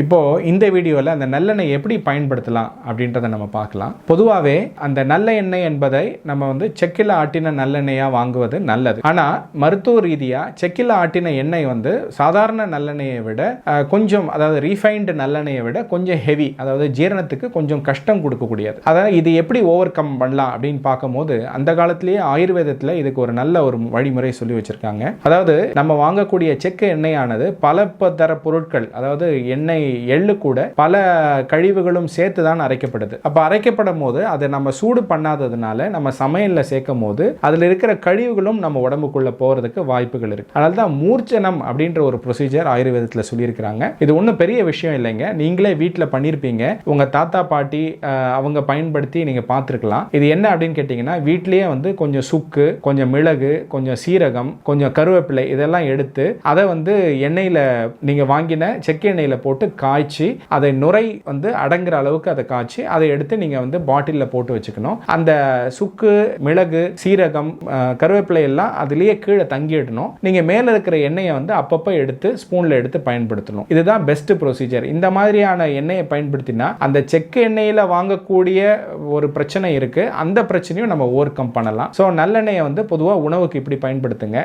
இப்போ இந்த வீடியோவில் அந்த நல்லெண்ணெய் எப்படி பயன்படுத்தலாம் அப்படின்றத நம்ம பார்க்கலாம். பொதுவாகவே அந்த நல்ல எண்ணெய் என்பதை நம்ம வந்து செக்கில் ஆட்டின நல்லெண்ணெயாக வாங்குவது நல்லது. ஆனால் மருத்துவ ரீதியாக செக்கில் ஆட்டின எண்ணெய் வந்து சாதாரண நல்லெண்ணெயை விட கொஞ்சம், அதாவது ரீஃபைன்டு நல்லெண்ணெயை விட கொஞ்சம் ஹெவி, அதாவது ஜீரணத்துக்கு கொஞ்சம் கஷ்டம் கொடுக்கக்கூடியது. அதாவது இது எப்படி ஓவர் கம் பண்ணலாம் அப்படின்னு பார்க்கும்போது அந்த காலத்திலேயே ஆயுர்வேதத்தில் இதுக்கு ஒரு நல்ல ஒரு வழிமுறை சொல்லி வச்சிருக்காங்க. அதாவது நம்ம வாங்கக்கூடிய செக்கு எண்ணெயானது பல தர பொருட்கள், அதாவது எண்ணெய், எள்ளு கூட பல கழிவுகளும் சேர்த்து தான் அரைக்கப்படுது. அப்ப அரைக்கப்படும் போது அதை நம்ம சூடு பண்ணாததுனால நம்ம சமையல்ல சேர்க்கும் போது அதுல இருக்கிற கழிவுகளும் நம்ம உடம்புக்குள்ள போறதுக்கு வாய்ப்புகள் இருக்கு. அதனால தான் மூர்ச்சனம் அப்படின்ற ஒரு ப்ரொசீஜர் ஆயுர்வேதத்துல சொல்லியிருக்கிறாங்க. இது ஒன்றும் பெரிய விஷயம் இல்லைங்க. நீங்களே வீட்டில் பண்ணியிருப்பீங்க, உங்க தாத்தா பாட்டி அவங்க பயன்படுத்தி நீங்க பார்த்துருக்கலாம். இது என்ன அப்படின்னு கேட்டீங்கன்னா, வீட்டிலேயே வந்து கொஞ்சம் சுக்கு, கொஞ்சம் மிளகு, கொஞ்சம் சீரகம், கொஞ்சம் கருவேப்பிலை இதெல்லாம் எடுத்து அதை வந்து எண்ணெயில நீங்க வாங்கின செக்கு எண்ணெயில போட்டு காய்ச்சி அதை நுரை வந்து அடங்குற அளவுக்கு அதை காய்ச்சி அதை எடுத்து நீங்க வந்து பாட்டில்ல போட்டு வச்சுக்கணும். அந்த சுக்கு, மிளகு, சீரகம், கருவேப்பிலை எல்லாம் அதுலயே கீழே தங்கிடணும். நீங்க மேல இருக்கிற எண்ணெயை வந்து அப்பப்போ எடுத்து ஸ்பூன்ல எடுத்து பயன்படுத்தணும். இதுதான் பெஸ்ட் ப்ரொசீஜர். இந்த மாதிரியான எண்ணெயை பயன்படுத்தினா அந்த செக்கு எண்ணெயில வாங்கக்கூடிய ஒரு பிரச்சனை இருக்கு, அந்த பிரச்சனையும் நம்ம ஓவர் கம் பண்ணலாம். ஸோ நல்லெண்ணெயை வந்து பொதுவாக உணவுக்கு இப்படி பயன்படுத்துங்க.